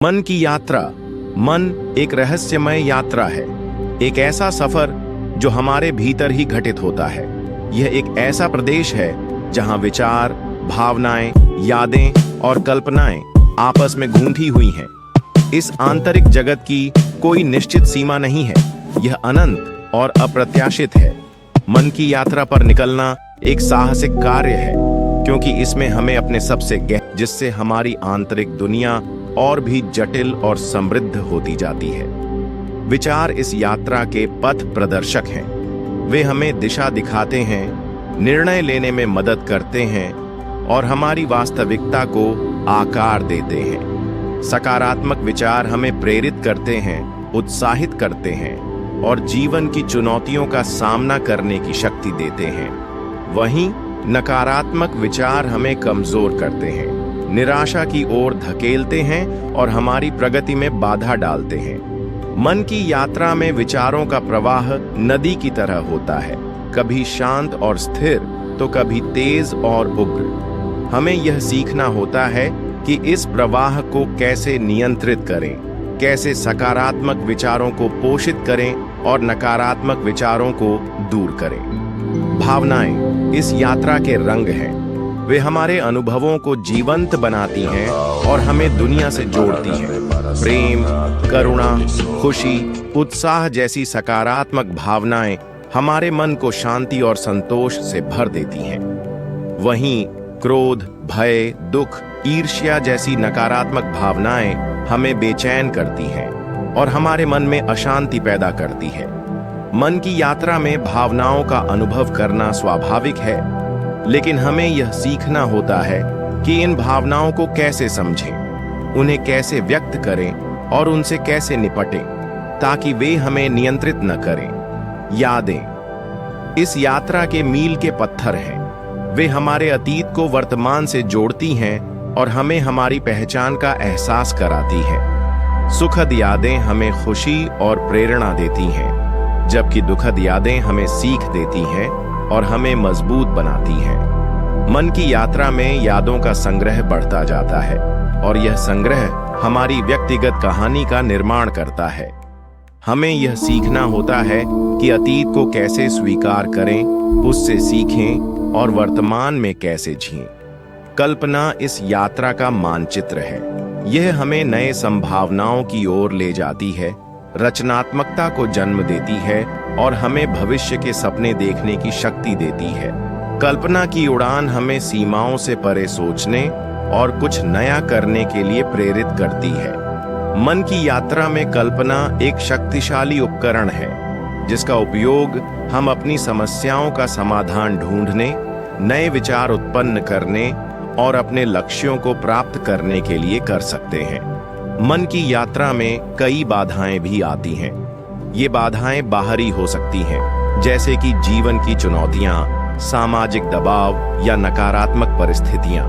मन की यात्रा। मन एक रहस्यमय यात्रा है, एक ऐसा सफर जो हमारे भीतर ही घटित होता है। यह एक ऐसा प्रदेश है जहां विचार, भावनाएं, यादें और कल्पनाएं आपस में गूंथी हुई हैं। इस आंतरिक जगत की कोई निश्चित सीमा नहीं है, यह अनंत और अप्रत्याशित है। मन की यात्रा पर निकलना एक साहसिक कार्य है, क्योंकि इसमें हमें अपने सबसे गहरे, जिससे हमारी आंतरिक दुनिया और भी जटिल और समृद्ध होती जाती है। विचार इस यात्रा के पथ प्रदर्शक हैं। वे हमें दिशा दिखाते हैं, निर्णय लेने में मदद करते हैं और हमारी वास्तविकता को आकार देते हैं। सकारात्मक विचार हमें प्रेरित करते हैं, उत्साहित करते हैं और जीवन की चुनौतियों का सामना करने की शक्ति देते हैं। वहीं नकारात्मक विचार हमें कमजोर करते हैं, निराशा की ओर धकेलते हैं और हमारी प्रगति में बाधा डालते हैं। मन की यात्रा में विचारों का प्रवाह नदी की तरह होता है, कभी शांत और स्थिर तो कभी तेज और उग्र। हमें यह सीखना होता है कि इस प्रवाह को कैसे नियंत्रित करें, कैसे सकारात्मक विचारों को पोषित करें और नकारात्मक विचारों को दूर करें। भावनाएं इस यात्रा के रंग हैं। वे हमारे अनुभवों को जीवंत बनाती हैं और हमें दुनिया से जोड़ती हैं। प्रेम, करुणा, खुशी, उत्साह जैसी सकारात्मक भावनाएं हमारे मन को शांति और संतोष से भर देती हैं। वहीं क्रोध, भय, दुख, ईर्ष्या जैसी नकारात्मक भावनाएं हमें बेचैन करती हैं और हमारे मन में अशांति पैदा करती है। मन की यात्रा में भावनाओं का अनुभव करना स्वाभाविक है, लेकिन हमें यह सीखना होता है कि इन भावनाओं को कैसे समझें, उन्हें कैसे व्यक्त करें और उनसे कैसे निपटें, ताकि वे हमें नियंत्रित न करें। यादें इस यात्रा के मील के पत्थर हैं। वे हमारे अतीत को वर्तमान से जोड़ती हैं और हमें हमारी पहचान का एहसास कराती हैं। सुखद यादें हमें खुशी और प्रेरणा देती हैं, जबकि दुखद यादें हमें सीख देती हैं और हमें मजबूत बनाती हैं। मन की यात्रा में यादों का संग्रह बढ़ता जाता है और यह संग्रह हमारी व्यक्तिगत कहानी का निर्माण करता है। हमें यह सीखना होता है कि अतीत को कैसे स्वीकार करें, उससे सीखें और वर्तमान में कैसे जिएं। कल्पना इस यात्रा का मानचित्र है। यह हमें नए संभावनाओं की ओर ले जाती है, रचनात्मकता को जन्म देती है और हमें भविष्य के सपने देखने की शक्ति देती है। कल्पना की उड़ान हमें सीमाओं से परे सोचने और कुछ नया करने के लिए प्रेरित करती है। मन की यात्रा में कल्पना एक शक्तिशाली उपकरण है, जिसका उपयोग हम अपनी समस्याओं का समाधान ढूंढने, नए विचार उत्पन्न करने और अपने लक्ष्यों को प्राप्त करने के लिए कर सकते हैं। मन की यात्रा में कई बाधाएं भी आती हैं। ये बाधाएं बाहरी हो सकती हैं, जैसे कि जीवन की चुनौतियां, सामाजिक दबाव या नकारात्मक परिस्थितियां,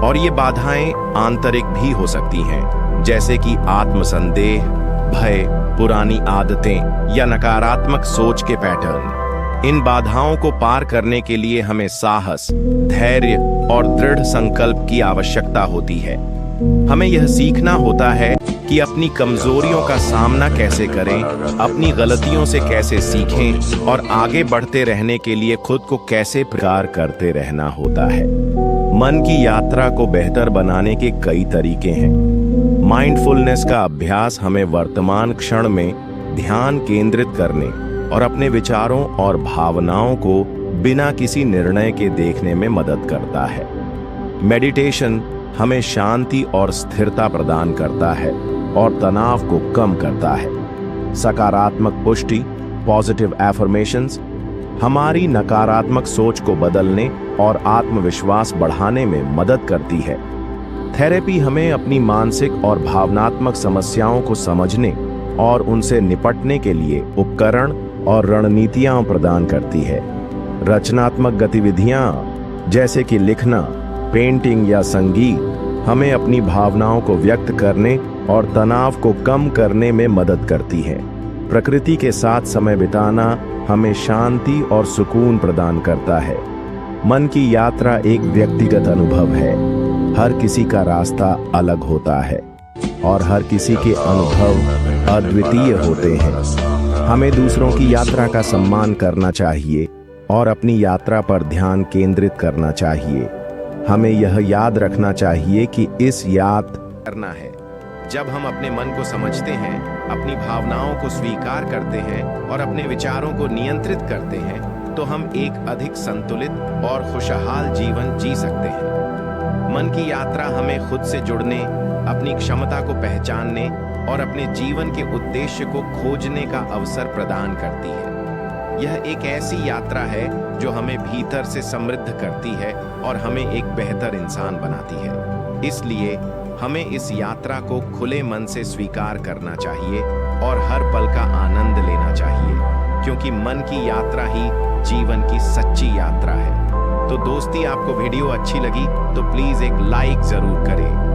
और ये बाधाएं आंतरिक भी हो सकती हैं, जैसे कि आत्मसंदेह, भय, पुरानी आदतें या नकारात्मक सोच के पैटर्न। इन बाधाओं को पार करने के लिए हमें साहस, धैर्य और दृढ़ संकल्प की आवश्यकता होती है। हमें यह सीखना होता है कि अपनी कमजोरियों का सामना कैसे करें, अपनी गलतियों से कैसे सीखें और आगे बढ़ते रहने के लिए खुद को कैसे प्रकार करते रहना होता है। मन की यात्रा को बेहतर बनाने के कई तरीके हैं। माइंडफुलनेस का अभ्यास हमें वर्तमान क्षण में ध्यान केंद्रित करने और अपने विचारों और भावनाओं को बिना किसी निर्णय के देखने में मदद करता है। मेडिटेशन हमें शांति और स्थिरता प्रदान करता है और तनाव को कम करता है। सकारात्मक पुष्टि, पॉजिटिव एफर्मेशंस, हमारी नकारात्मक सोच को बदलने और आत्मविश्वास बढ़ाने में मदद करती है। थेरेपी हमें अपनी मानसिक और भावनात्मक समस्याओं को समझने और उनसे निपटने के लिए उपकरण और रणनीतियां प्रदान करती है। रचनात्मक गतिविधियां जैसे कि लिखना, पेंटिंग या संगीत हमें अपनी भावनाओं को व्यक्त करने और तनाव को कम करने में मदद करती है। प्रकृति के साथ समय बिताना हमें शांति और सुकून प्रदान करता है। मन की यात्रा एक व्यक्तिगत अनुभव है, हर किसी का रास्ता अलग होता है। और हर किसी के अनुभव अद्वितीय होते हैं। हमें दूसरों की यात्रा का सम्मान करना चाहिए और अपनी यात्रा पर ध्यान केंद्रित करना चाहिए। हमें यह याद रखना चाहिए कि इस यात्रा करना है। जब हम अपने मन को समझते हैं, अपनी भावनाओं को स्वीकार करते हैं और अपने विचारों को नियंत्रित करते हैं, तो हम एक अधिक संतुलित और खुशहाल जीवन जी सकते हैं। मन की यात्रा हमें खुद से जुड़ने, अपनी क्षमता को पहचानने और अपने जीवन के उद्देश्य को खोजने का अवसर प्रदान करती है। यह एक ऐसी यात्रा है जो हमें भीतर से समृद्ध करती है और हमें एक बेहतर इंसान बनाती है। इसलिए हमें इस यात्रा को खुले मन से स्वीकार करना चाहिए और हर पल का आनंद लेना चाहिए, क्योंकि मन की यात्रा ही जीवन की सच्ची यात्रा है। तो दोस्ती, आपको वीडियो अच्छी लगी तो प्लीज एक लाइक जरूर करें।